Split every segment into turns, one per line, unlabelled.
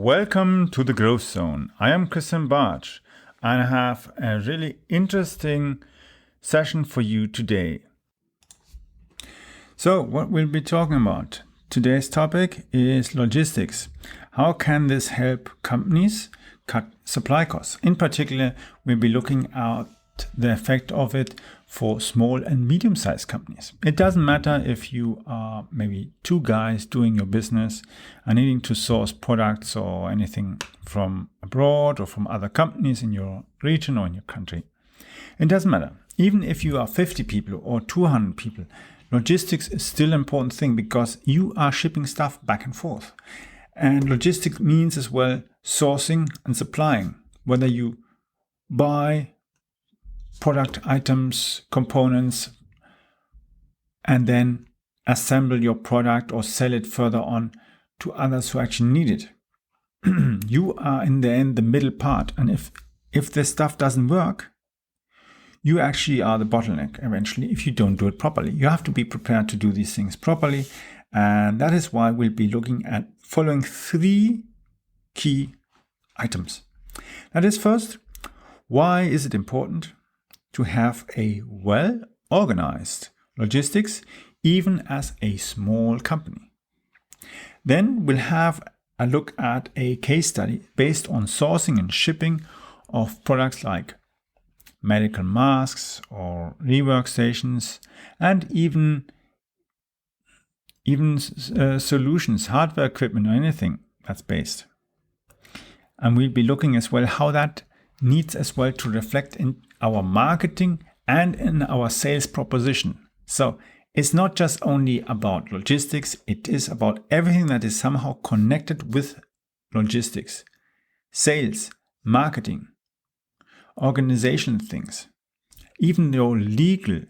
Welcome to the Growth Zone. I am Christian Bartsch and I have a really interesting session for you today. So, what we'll be talking about? Today's topic is logistics. How can this help companies cut supply costs? In particular, we'll be looking at the effect of it for small and medium-sized companies. It doesn't matter if you are maybe two guys doing your business and needing to source products or anything from abroad or from other companies in your region or in your country. It doesn't matter. Even if you are 50 people or 200 people, logistics is still an important thing because you are shipping stuff back and forth. And logistics means as well sourcing and supplying, whether you buy product items, components, and then assemble your product or sell it further on to others who actually need it. You are in the end the middle part, and if this stuff doesn't work, you actually are the bottleneck eventually if you don't do it properly. You have to be prepared to do these things properly, and that is why we'll be looking at following 3 key items. That is, first, why is it important to have a well-organized logistics, even as a small company? Then we'll have a look at a case study based on sourcing and shipping of products like medical masks or rework stations, and even solutions, hardware equipment, or anything that's based. And we'll be looking as well how that needs as well to reflect in our marketing and in our sales proposition. So it's not just only about logistics, it is about everything that is somehow connected with logistics. Sales, marketing, organization things, even your legal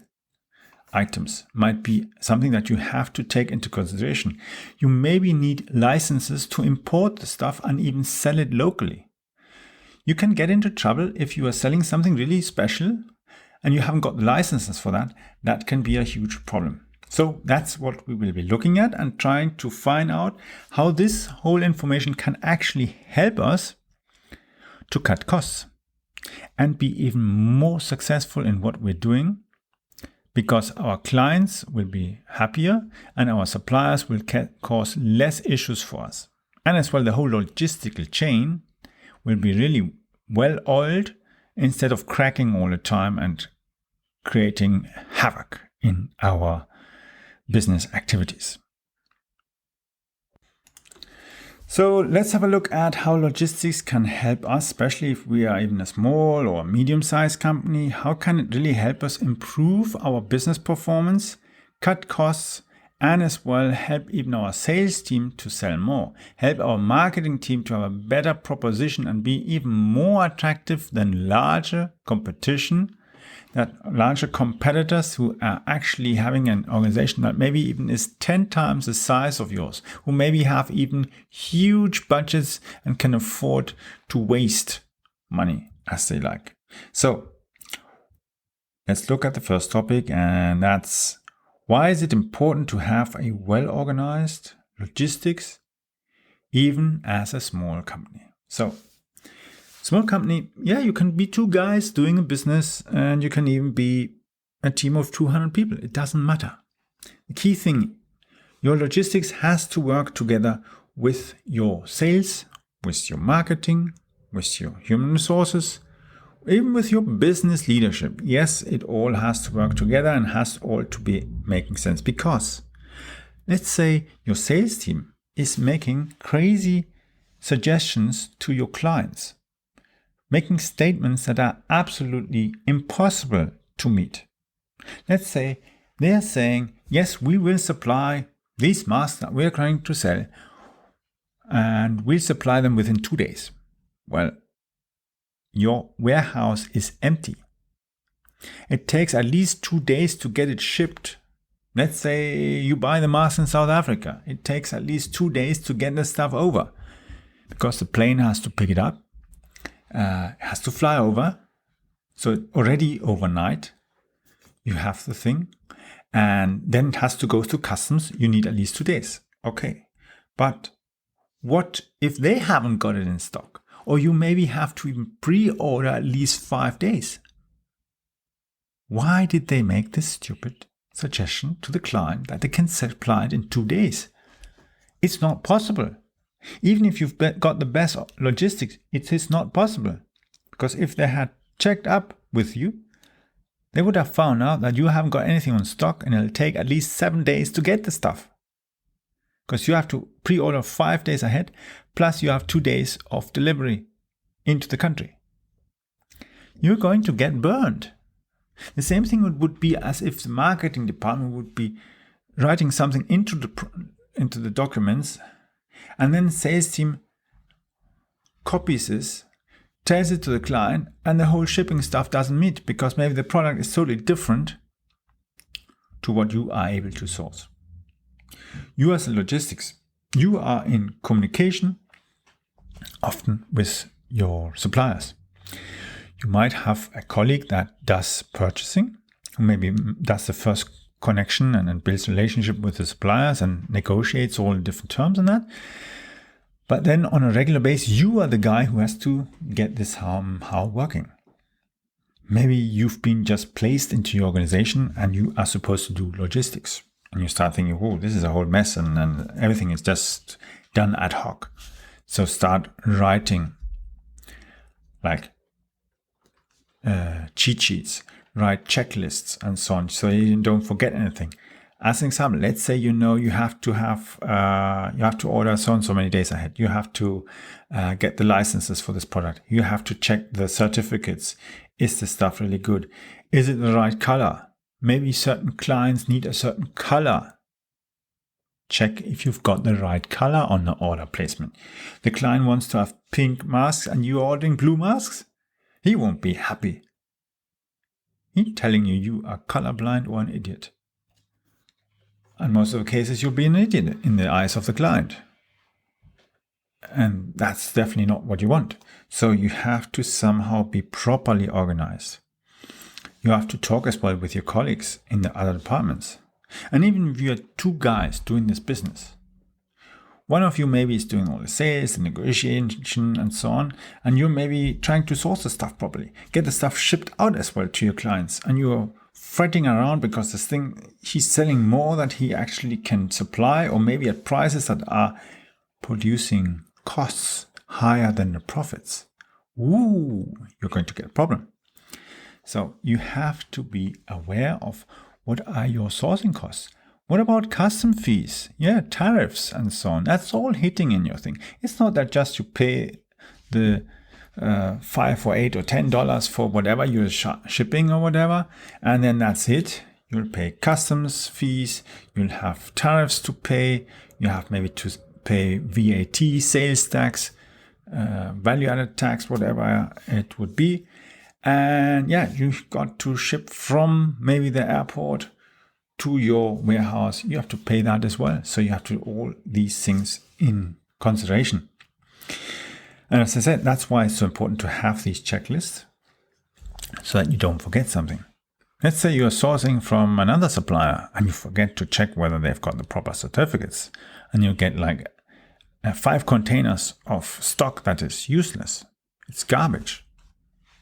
items might be something that you have to take into consideration. You maybe need licenses to import the stuff and even sell it locally. You can get into trouble if you are selling something really special and you haven't got the licenses for that. That can be a huge problem. So that's what we will be looking at and trying to find out how this whole information can actually help us to cut costs and be even more successful in what we're doing, because our clients will be happier and our suppliers will cause less issues for us. And as well, the whole logistical chain will be really well oiled instead of cracking all the time and creating havoc in our business activities. So let's have a look at how logistics can help us, especially if we are even a small or medium-sized company. How can it really help us improve our business performance, cut costs, and as well help even our sales team to sell more, help our marketing team to have a better proposition and be even more attractive than larger competition, that larger competitors who are actually having an organization that maybe even is 10 times the size of yours, who maybe have even huge budgets and can afford to waste money as they like. So let's look at the first topic, and that's: why is it important to have a well-organized logistics, even as a small company? So, small company, you can be 2 guys doing a business, and you can even be a team of 200 people. It doesn't matter. The key thing, your logistics has to work together with your sales, with your marketing, with your human resources, even with your business leadership. Yes, it all has to work together and has all to be making sense, because let's say your sales team is making crazy suggestions to your clients, making statements that are absolutely impossible to meet. Let's say they're saying, yes, we will supply these masks that we're trying to sell, and we'll supply them within 2 days. Well, your warehouse is empty. It takes at least 2 days to get it shipped. Let's say you buy the mask in South Africa. It takes at least 2 days to get the stuff over, because the plane has to pick it up, has to fly over. So already overnight you have the thing, and then it has to go through customs. You need at least 2 days. Okay, but what if they haven't got it in stock? Or you maybe have to even pre-order at least 5 days. Why did they make this stupid suggestion to the client that they can supply it in 2 days? It's not possible. Even if you've got the best logistics, it is not possible. Because if they had checked up with you, they would have found out that you haven't got anything on stock and it'll take at least 7 days to get the stuff. Because you have to pre-order 5 days ahead, plus you have 2 days of delivery into the country. You're going to get burned. The same thing would be as if the marketing department would be writing something into the documents, and then the sales team copies this, tells it to the client, and the whole shipping stuff doesn't meet because maybe the product is totally different to what you are able to source. You as a logistics, you are in communication often with your suppliers. You might have a colleague that does purchasing, who maybe does the first connection and builds relationship with the suppliers and negotiates all the different terms and that. But then on a regular basis, you are the guy who has to get this how working. Maybe you've been just placed into your organization and you are supposed to do logistics. And you start thinking, oh, this is a whole mess and everything is just done ad hoc. So start writing like cheat sheets, write checklists and so on, so you don't forget anything. As an example, let's say you have to order so and so many days ahead. You have to get the licenses for this product. You have to check the certificates. Is the stuff really good? Is it the right color? Maybe certain clients need a certain color. Check if you've got the right color on the order placement. The client wants to have pink masks and you're ordering blue masks. He won't be happy. He's telling you are colorblind or an idiot. And most of the cases, you'll be an idiot in the eyes of the client. And that's definitely not what you want. So you have to somehow be properly organized. You have to talk as well with your colleagues in the other departments. And even if you are 2 guys doing this business, one of you maybe is doing all the sales, the negotiation and so on, and you're maybe trying to source the stuff properly, get the stuff shipped out as well to your clients, and you're fretting around because this thing, he's selling more than he actually can supply, or maybe at prices that are producing costs higher than the profits. Ooh, you're going to get a problem. So you have to be aware of what are your sourcing costs. What about custom fees? Yeah, tariffs and so on. That's all hitting in your thing. It's not that just you pay the $5 or $8 or $10 for whatever you're shipping or whatever, and then that's it. You'll pay customs fees. You'll have tariffs to pay. You have maybe to pay VAT, sales tax, value-added tax, whatever it would be. And yeah, you've got to ship from maybe the airport to your warehouse. You have to pay that as well. So you have to do all these things in consideration. And as I said, that's why it's so important to have these checklists so that you don't forget something. Let's say you're sourcing from another supplier and you forget to check whether they've got the proper certificates, and you get like 5 containers of stock that is useless. It's garbage.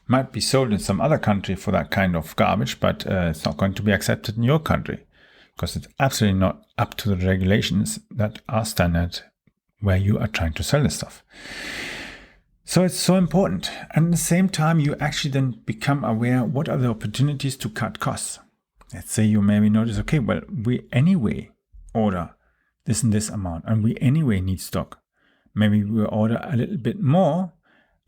Might be sold in some other country for that kind of garbage, but it's not going to be accepted in your country because it's absolutely not up to the regulations that are standard where you are trying to sell this stuff. So it's so important. And at the same time, you actually then become aware what are the opportunities to cut costs. Let's say you maybe notice, okay, well, we anyway order this and this amount, and we anyway need stock. Maybe we order a little bit more,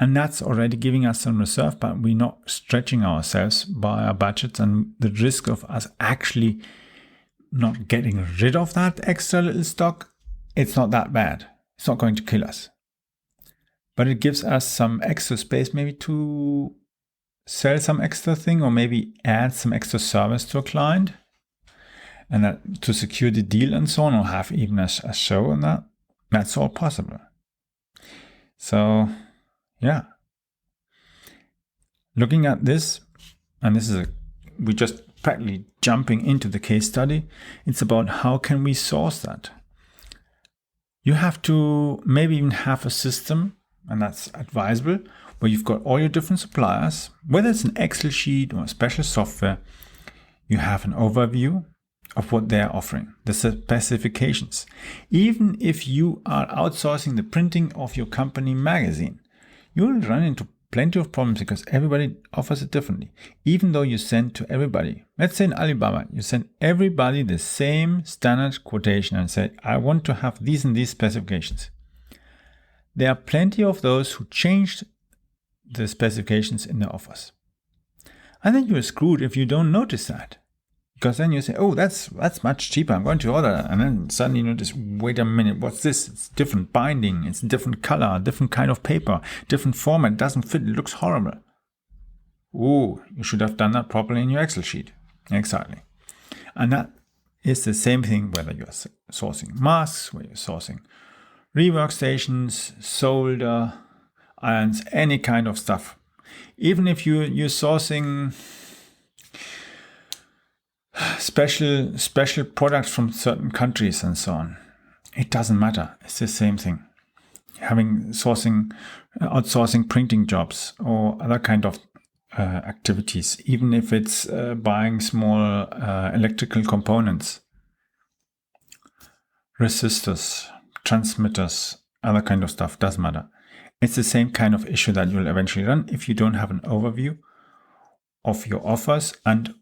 and that's already giving us some reserve, but we're not stretching ourselves by our budgets, and the risk of us actually not getting rid of that extra little stock, it's not that bad. It's not going to kill us. But it gives us some extra space maybe to sell some extra thing, or maybe add some extra service to a client, and that to secure the deal and so on, or have even a show on that. That's all possible. So yeah, looking at this, and this is we're just practically jumping into the case study. It's about how can we source that. You have to maybe even have a system, and that's advisable, where you've got all your different suppliers, whether it's an Excel sheet or a special software. You have an overview of what they're offering, the specifications. Even if you are outsourcing the printing of your company magazine, you'll run into plenty of problems because everybody offers it differently. Even though you send to everybody, let's say in Alibaba, you send everybody the same standard quotation and say, I want to have these and these specifications. There are plenty of those who changed the specifications in their offers. And then you're screwed if you don't notice that. Because then you say, oh, that's much cheaper, I'm going to order that. And then suddenly you notice, wait a minute, what's this? It's different binding, it's different color, different kind of paper, different format, doesn't fit, it looks horrible. Ooh, you should have done that properly in your Excel sheet. Exactly. And that is the same thing whether you're sourcing masks, whether you're sourcing rework stations, solder, irons, any kind of stuff. Even if you're sourcing special products from certain countries and so on, it doesn't matter. It's the same thing. Outsourcing printing jobs or other kind of activities, even if it's buying small electrical components, resistors, transmitters, other kind of stuff, doesn't matter. It's the same kind of issue that you'll eventually run if you don't have an overview of your offers and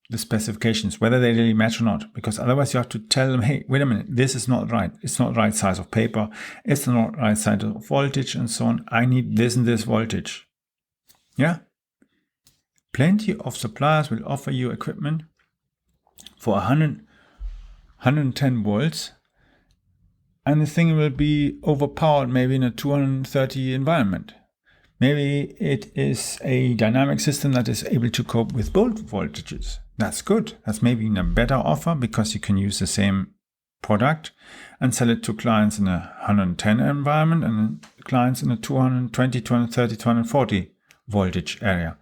the specifications, whether they really match or not, because otherwise you have to tell them, hey, wait a minute, this is not right. It's not the right size of paper. It's not the right size of voltage and so on. I need this and this voltage. Yeah. Plenty of suppliers will offer you equipment for 110 volts, and the thing will be overpowered maybe in a 230 environment. Maybe it is a dynamic system that is able to cope with both voltages. That's good. That's maybe a better offer because you can use the same product and sell it to clients in a 110 environment and clients in a 220, 230, 240 voltage area.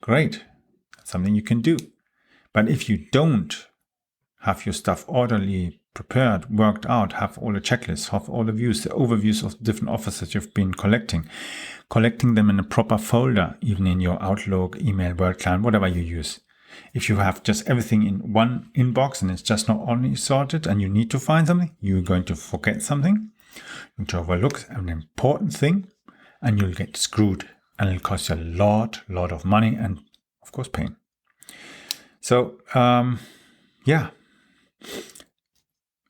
Great. That's something you can do. But if you don't have your stuff orderly prepared, worked out, have all the checklists, have all the views, the overviews of different offers that you've been collecting them in a proper folder, even in your Outlook, email, Word client, whatever you use. If you have just everything in one inbox and it's just not only sorted and you need to find something, you're going to forget something, you're going to overlook an important thing, and you'll get screwed. And it'll cost you a lot of money and, of course, pain. So, yeah.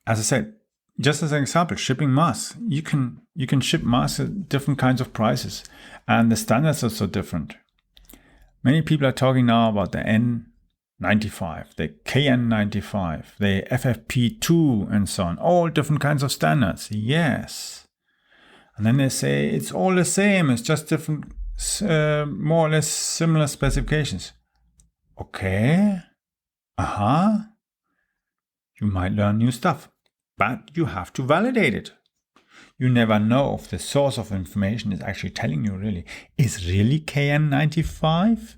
As I said, just as an example, shipping masks. You can ship masks at different kinds of prices, and the standards are so different. Many people are talking now about the N95, the KN95, the FFP2, and so on. All different kinds of standards. Yes. And then they say it's all the same. It's just different, more or less similar specifications. Okay. You might learn new stuff, but you have to validate it. You never know if the source of information is actually telling you really. Is really KN95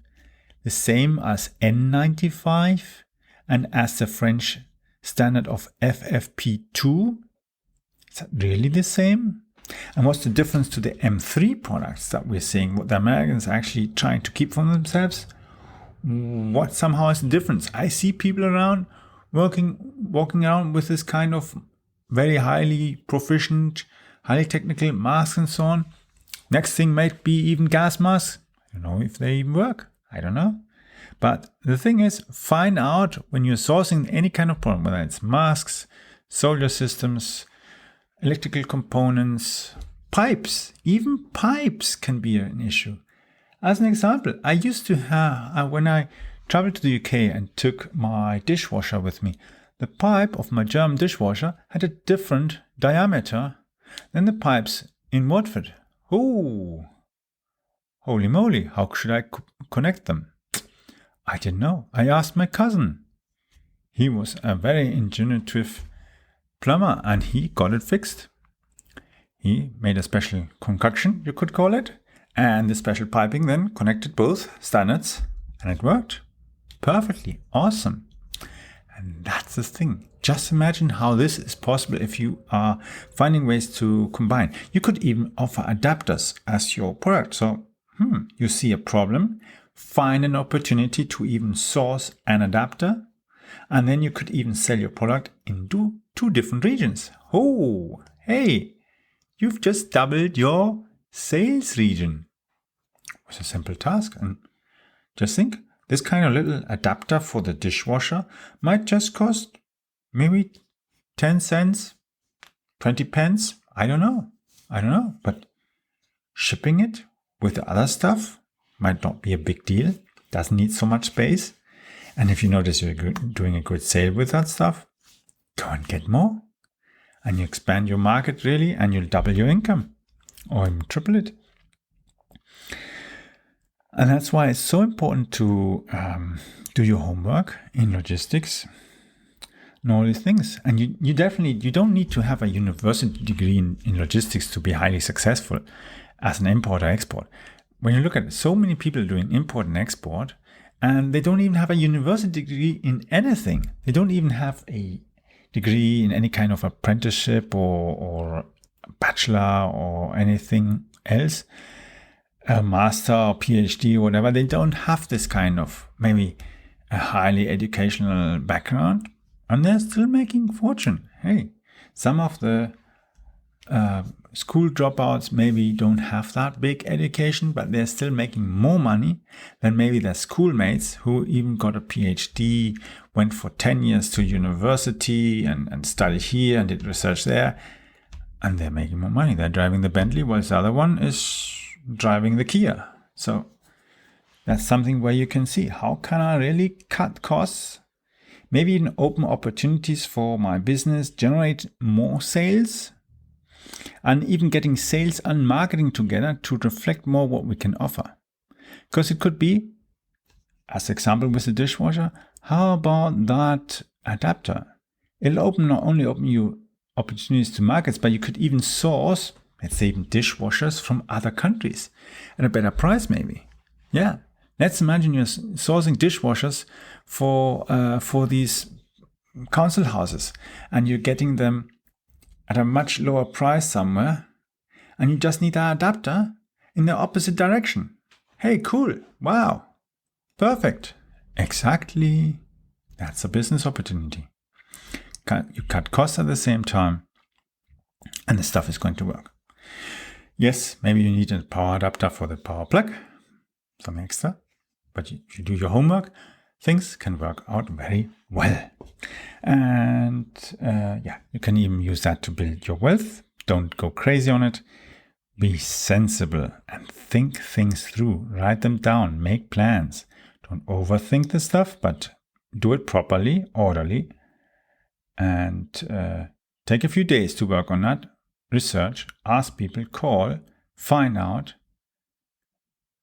the same as N95 and as the French standard of FFP2? Is that really the same? And what's the difference to the M3 products that we're seeing, what the Americans are actually trying to keep from themselves? What somehow is the difference? I see people around walking around with this kind of very highly proficient, highly technical masks and so on. Next thing might be even gas masks. I don't know if they even work. I don't know. But the thing is, find out when you're sourcing any kind of product, whether it's masks, solder systems, electrical components, pipes. Even pipes can be an issue. As an example, I used to have, when I traveled to the UK and took my dishwasher with me, the pipe of my German dishwasher had a different diameter than the pipes in Watford. Oh, holy moly, how should I connect them? I didn't know. I asked my cousin. He was a very ingenuitive plumber and he got it fixed. He made a special concoction, you could call it, and the special piping then connected both standards and it worked perfectly. Awesome. And that's the thing. Just imagine how this is possible if you are finding ways to combine. You could even offer adapters as your product. So you see a problem, find an opportunity to even source an adapter, and then you could even sell your product into 2 different regions. Oh, hey, you've just doubled your sales region. It's a simple task. And just think, this kind of little adapter for the dishwasher might just cost maybe 10 cents, 20 pence. I don't know. But shipping it with the other stuff might not be a big deal. Doesn't need so much space. And if you notice you're doing a good sale with that stuff, go and get more. And you expand your market really, and you'll double your income or even triple it. And that's why it's so important to do your homework in logistics and all these things. And you don't need to have a university degree in logistics to be highly successful as an import or export. When you look at it, so many people doing import and export, and they don't even have a university degree in anything. They don't even have a degree in any kind of apprenticeship or bachelor or anything else, a master or PhD or whatever. They don't have this kind of maybe a highly educational background, and they're still making fortune. Hey, some of the school dropouts maybe don't have that big education, but they're still making more money than maybe their schoolmates who even got a PhD, went for 10 years to university and studied here and did research there, and they're making more money. They're driving the Bentley, while the other one is driving the Kia. So that's something where you can see, how can I really cut costs? Maybe even open opportunities for my business, generate more sales, and even getting sales and marketing together to reflect more what we can offer. Because it could be, as example with the dishwasher, how about that adapter? It'll not only open you opportunities to markets, but you could even source, let's say, even dishwashers from other countries at a better price maybe. Yeah, let's imagine you're sourcing dishwashers for these council houses, and you're getting them at a much lower price somewhere, and you just need an adapter in the opposite direction. Hey, cool. Wow. Perfect. Exactly. That's a business opportunity. You cut costs at the same time, and the stuff is going to work. Yes, maybe you need a power adapter for the power plug, some extra, but if you do your homework, things can work out very well. And you can even use that to build your wealth. Don't go crazy on it. Be sensible and think things through. Write them down. Make plans. Don't overthink the stuff, but do it properly, orderly. And take a few days to work on that. Research, ask people, call, find out.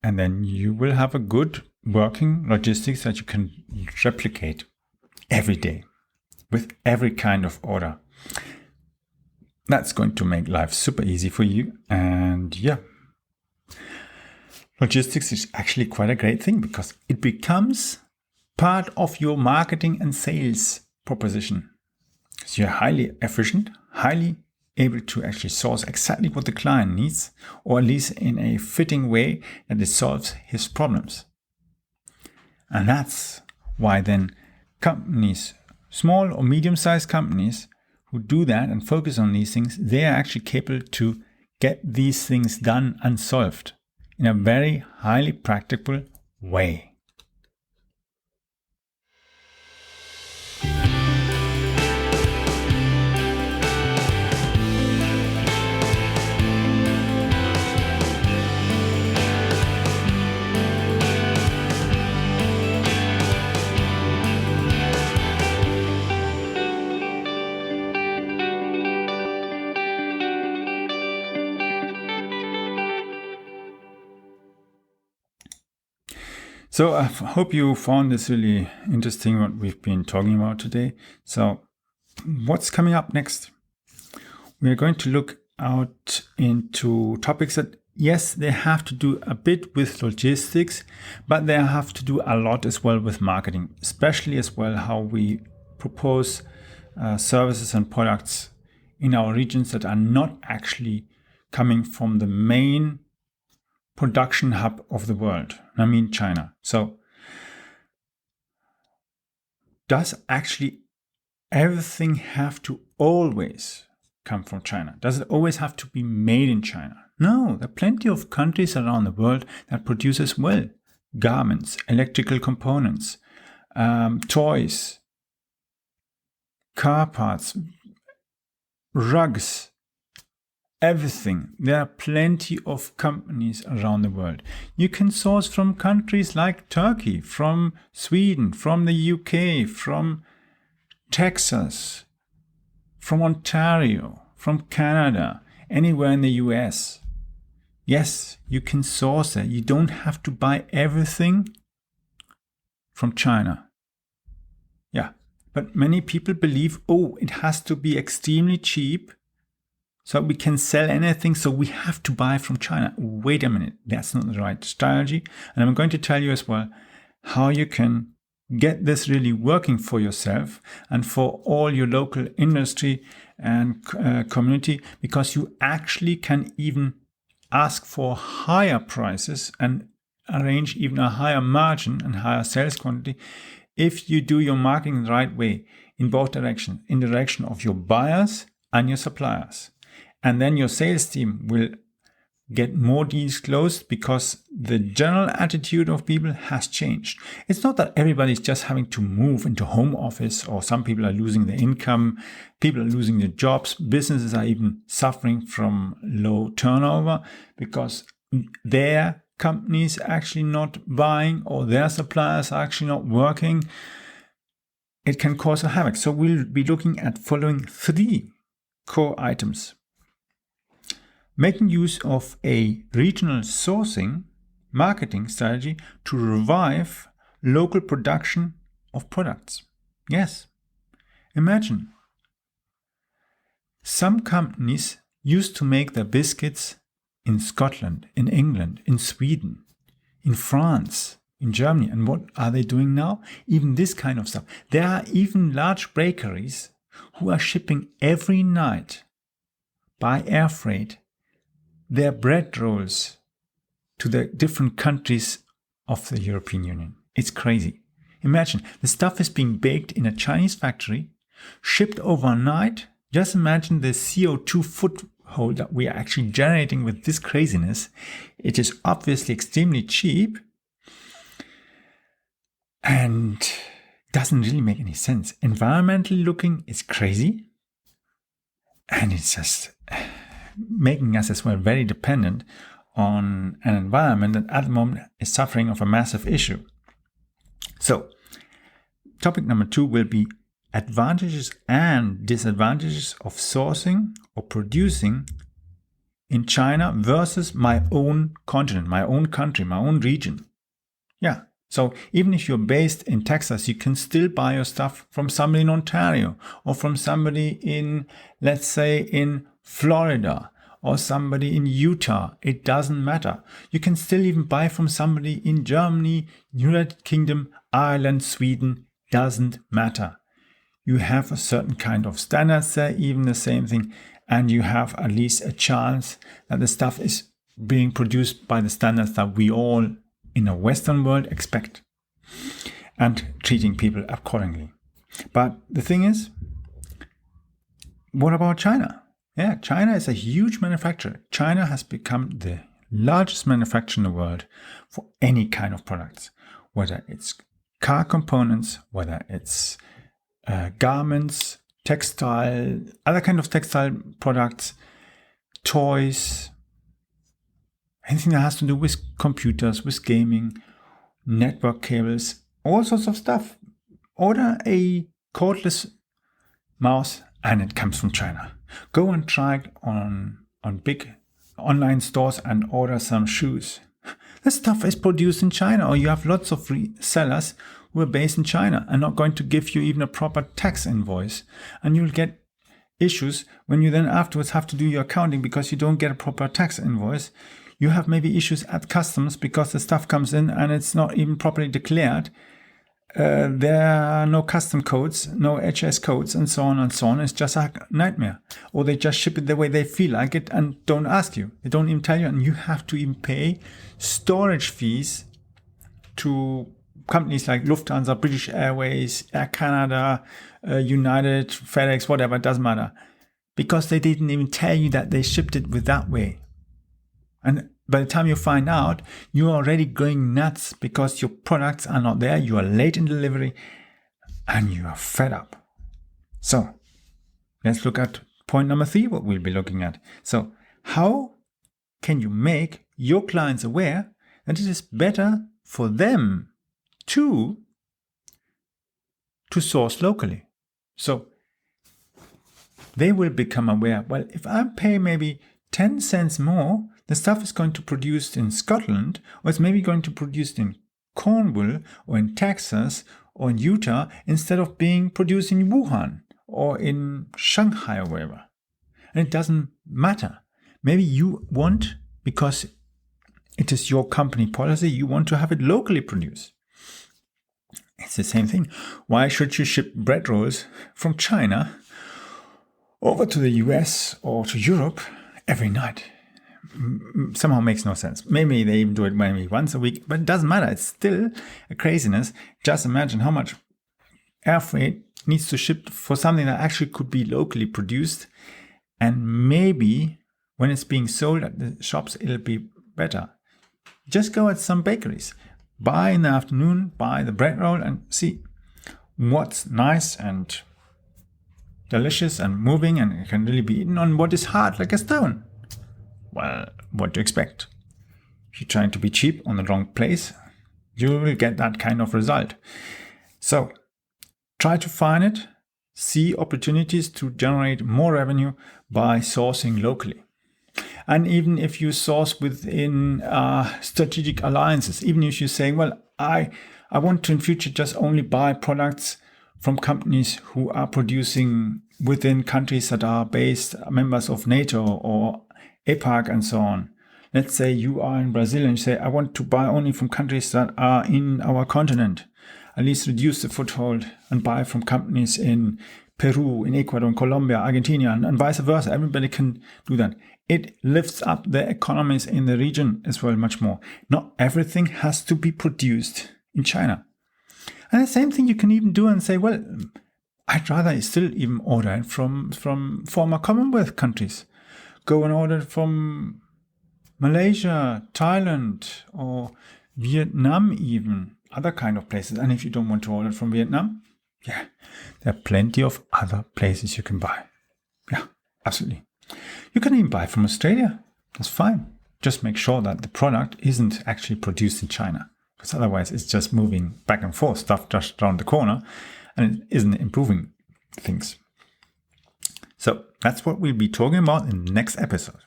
And then you will have a good working logistics that you can replicate every day with every kind of order. That's going to make life super easy for you. And yeah, logistics is actually quite a great thing because it becomes part of your marketing and sales proposition. So you're highly efficient, highly able to actually source exactly what the client needs, or at least in a fitting way that it solves his problems. And that's why then companies, small or medium-sized companies who do that and focus on these things, they are actually capable to get these things done and solved in a very highly practical way. So I hope you found this really interesting, what we've been talking about today. So what's coming up next? We're going to look out into topics that, yes, they have to do a bit with logistics, but they have to do a lot as well with marketing, especially as well how we propose services and products in our regions that are not actually coming from the main production hub of the world. I mean China. So does actually everything have to always come from China? Does it always have to be made in China? No, there are plenty of countries around the world that produce as well. Garments, electrical components, toys, car parts, rugs, everything. There are plenty of companies around the world. You can source from countries like Turkey, from Sweden, from the UK, from Texas, from Ontario, from Canada, anywhere in the US. Yes, you can source it. You don't have to buy everything from China. Yeah, but many people believe, it has to be extremely cheap so we can sell anything, so we have to buy from China. Wait a minute, that's not the right strategy. And I'm going to tell you as well how you can get this really working for yourself and for all your local industry and community, because you actually can even ask for higher prices and arrange even a higher margin and higher sales quantity if you do your marketing the right way in both directions, in the direction of your buyers and your suppliers. And then your sales team will get more deals closed because the general attitude of people has changed. It's not that everybody's just having to move into home office, or some people are losing their income, people are losing their jobs, businesses are even suffering from low turnover because their companies actually not buying or their suppliers are actually not working. It can cause a havoc. So we'll be looking at following 3 core items. Making use of a regional sourcing marketing strategy to revive local production of products. Yes, imagine some companies used to make their biscuits in Scotland, in England, in Sweden, in France, in Germany. And what are they doing now? Even this kind of stuff. There are even large bakeries who are shipping every night by air freight their bread rolls to the different countries of the European Union. It's crazy. Imagine, the stuff is being baked in a Chinese factory, shipped overnight. Just imagine the CO2 foothold that we are actually generating with this craziness. It is obviously extremely cheap and doesn't really make any sense. Environmentally looking, it's crazy. And it's just making us as well very dependent on an environment that at the moment is suffering of a massive issue. So, topic number 2 will be advantages and disadvantages of sourcing or producing in China versus my own continent, my own country, my own region. Yeah. So even if you're based in Texas, you can still buy your stuff from somebody in Ontario or from somebody in, let's say, in Florida or somebody in Utah. It doesn't matter. You can still even buy from somebody in Germany, United Kingdom, Ireland, Sweden. Doesn't matter. You have a certain kind of standards there, even the same thing, and you have at least a chance that the stuff is being produced by the standards that we all in the Western world expect, and treating people accordingly. But the thing is, what about China? Yeah, China is a huge manufacturer. China has become the largest manufacturer in the world for any kind of products, whether it's car components, whether it's garments, textile, other kind of textile products, toys, anything that has to do with computers, with gaming, network cables, all sorts of stuff. Order a cordless mouse and it comes from China. Go and try it on big online stores and order some shoes. This stuff is produced in China, or you have lots of resellers who are based in China and not going to give you even a proper tax invoice. And you'll get issues when you then afterwards have to do your accounting because you don't get a proper tax invoice. You have maybe issues at customs because the stuff comes in and it's not even properly declared. there are no custom codes, no HS codes, and so on and so on. It's just a nightmare. Or they just ship it the way they feel like it and don't ask you. They don't even tell you, and you have to even pay storage fees to companies like Lufthansa, British Airways, Air Canada, United, FedEx, whatever, it doesn't matter. Because they didn't even tell you that they shipped it with that way. And by the time you find out, you're already going nuts because your products are not there, you are late in delivery, and you are fed up. So, let's look at point number 3, what we'll be looking at. So, how can you make your clients aware that it is better for them to source locally? So, they will become aware, well, if I pay maybe 10 cents more, the stuff is going to be produced in Scotland, or it's maybe going to be produced in Cornwall, or in Texas, or in Utah, instead of being produced in Wuhan, or in Shanghai, or wherever. And it doesn't matter. Maybe you want, because it is your company policy, you want to have it locally produced. It's the same thing. Why should you ship bread rolls from China over to the US or to Europe every night? Somehow makes no sense. Maybe they even do it maybe once a week, but it doesn't matter. It's still a craziness. Just imagine how much air freight needs to ship for something that actually could be locally produced. And maybe when it's being sold at the shops, it'll be better. Just go at some bakeries, buy in the afternoon, buy the bread roll and see what's nice and delicious and moving and it can really be eaten on what is hard like a stone. Well, what to expect? If you're trying to be cheap on the wrong place, you will get that kind of result. So try to find it, see opportunities to generate more revenue by sourcing locally. And even if you source within strategic alliances, even if you say, well, I want to in future just only buy products from companies who are producing within countries that are based members of NATO or APAC and so on. Let's say you are in Brazil and you say, I want to buy only from countries that are in our continent. At least reduce the foothold and buy from companies in Peru, in Ecuador, in Colombia, Argentina, and vice versa. Everybody can do that. It lifts up the economies in the region as well much more. Not everything has to be produced in China. And the same thing you can even do and say, well, I'd rather still even order it from former Commonwealth countries. Go and order it from Malaysia, Thailand, or Vietnam even, other kind of places. And if you don't want to order it from Vietnam, yeah, there are plenty of other places you can buy. Yeah, absolutely. You can even buy from Australia. That's fine. Just make sure that the product isn't actually produced in China. Because otherwise it's just moving back and forth, stuff just around the corner, and it isn't improving things. So that's what we'll be talking about in the next episode.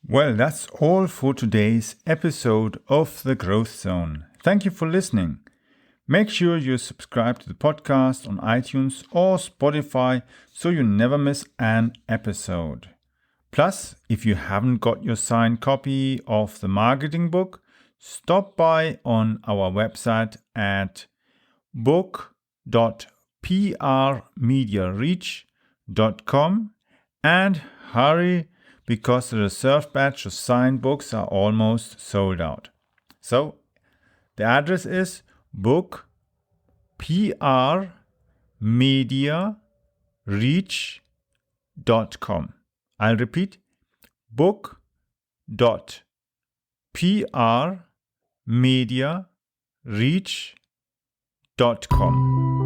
Well, that's all for today's episode of The Growth Zone. Thank you for listening. Make sure you subscribe to the podcast on iTunes or Spotify so you never miss an episode. Plus, if you haven't got your signed copy of the marketing book, stop by on our website at book.prmediareach.com and hurry because the reserved batch of signed books are almost sold out. So, the address is book.prmediareach.com. I'll repeat, book.prmediareach.com.